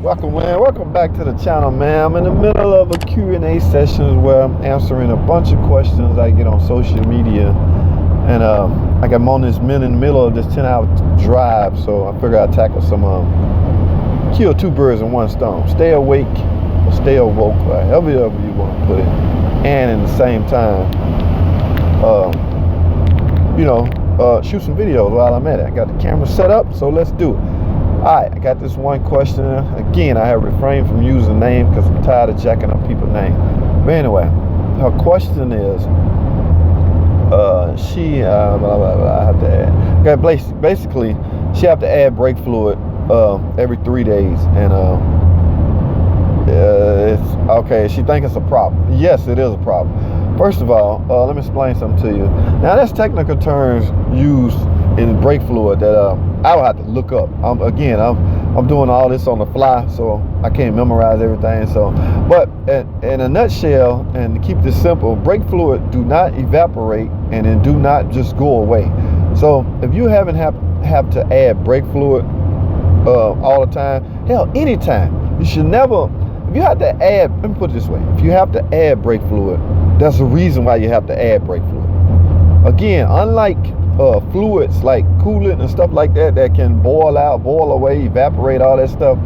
Welcome, man. Welcome back to the channel, man. I'm in the middle of a Q&A session where I'm answering a bunch of questions I get on social media. And I'm on this in the middle of this 10-hour drive, so I figure I'd tackle some, kill two birds in one stone. Stay awake or stay awoke, right? However you want to put it. And in the same time, shoot some videos while I'm at it. I got the camera set up, so let's do it. Alright, I got this one question. Again, I have refrained from using name because I'm tired of jacking up people's names. But anyway, her question is, I have to add. Okay, basically, she have to add brake fluid every 3 days, and it's okay. She thinks it's a problem. Yes, it is a problem. First of all, let me explain something to you. Now, that's technical terms used in brake fluid that I would have to look up. I'm doing all this on the fly, so I can't memorize everything. So, but in a nutshell, and to keep this simple, brake fluid do not evaporate and then do not just go away. So if you haven't have to add brake fluid all the time, hell, anytime, you should never. If you have to add, let me put it this way: if you have to add brake fluid, that's the reason why you have to add brake fluid. Again, unlike fluids like coolant and stuff like that can boil out, boil away, evaporate, all that stuff,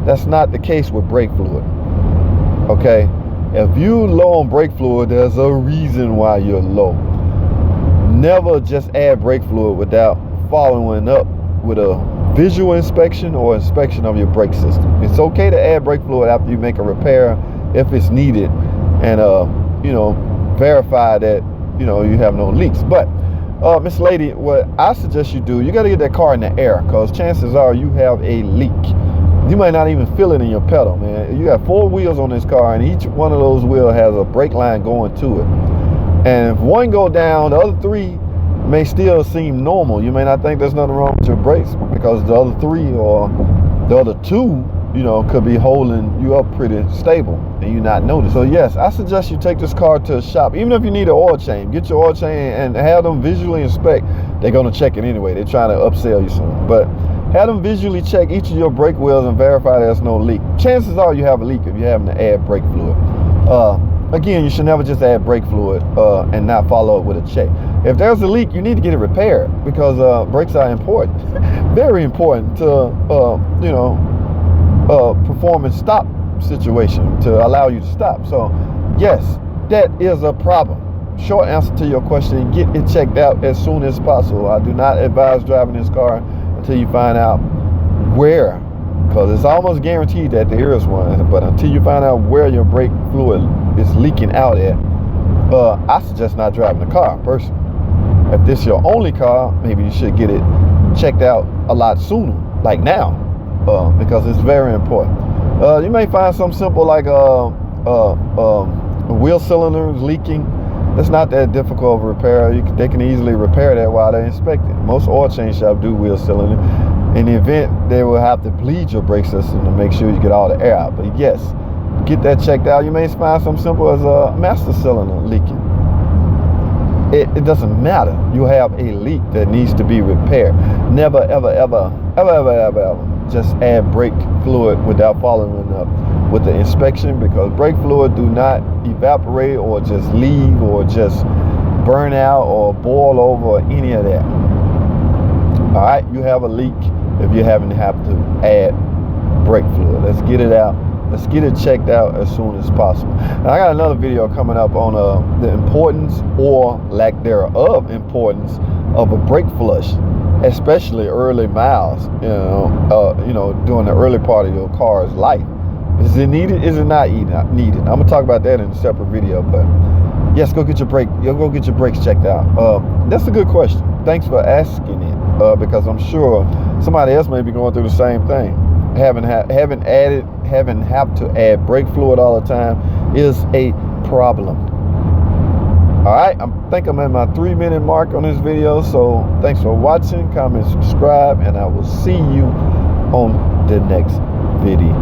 that's not the case with brake fluid. Okay, if you low on brake fluid, there's a reason why you're low. Never just add brake fluid without following up with a visual inspection or inspection of your brake system. It's okay to add brake fluid after you make a repair if it's needed, and verify that you have no leaks. But Miss Lady, what I suggest you do, you got to get that car in the air, because chances are you have a leak. You might not even feel it in your pedal, man. You got 4 wheels on this car, and each one of those wheels has a brake line going to it. And if one go down, the other 3 may still seem normal. You may not think there's nothing wrong with your brakes, because the other 3 or the other 2, could be holding you up pretty stable and you not notice. So yes, I suggest you take this car to a shop. Even if you need an oil change, get your oil change and have them visually inspect. They're going to check it anyway. They're trying to upsell you something. But have them visually check each of your brake wheels and verify there's no leak. Chances are you have a leak if you're having to add brake fluid. Again, you should never just add brake fluid and not follow up with a check. If there's a leak, you need to get it repaired, because brakes are important. Very important to, performance stop situation to allow you to stop. So yes, that is a problem. Short answer to your question: get it checked out as soon as possible. I do not advise driving this car until you find out where, because it's almost guaranteed that there is one, but until you find out where your brake fluid is leaking out at, I suggest not driving the car personally. If this is your only car, maybe you should get it checked out a lot sooner, like now. Because it's very important. You may find something simple like wheel cylinders leaking. It's not that difficult of a repair. They can easily repair that while they're inspecting. Most oil change shops do wheel cylinder. In the event, they will have to bleed your brake system to make sure you get all the air out. But yes, get that checked out. You may find something simple as a master cylinder leaking. It doesn't matter. You have a leak that needs to be repaired. Never, ever, ever, ever, ever, ever, ever just add brake fluid without following up with the inspection, because brake fluid do not evaporate or just leave or just burn out or boil over or any of that. All right, you have a leak if you haven't have to add brake fluid. Let's get it out. Let's get it checked out as soon as possible. And I got another video coming up on the importance or lack thereof importance of a brake flush, especially early miles. During the early part of your car's life. Is it needed? Is it not needed? I'm gonna talk about that in a separate video. But yes, go get your brakes checked out. That's a good question. Thanks for asking it, because I'm sure somebody else may be going through the same thing. Having have to add brake fluid all the time is a problem. All right, I think I'm at my 3-minute mark on this video. So thanks for watching, comment, subscribe, and I will see you on the next video.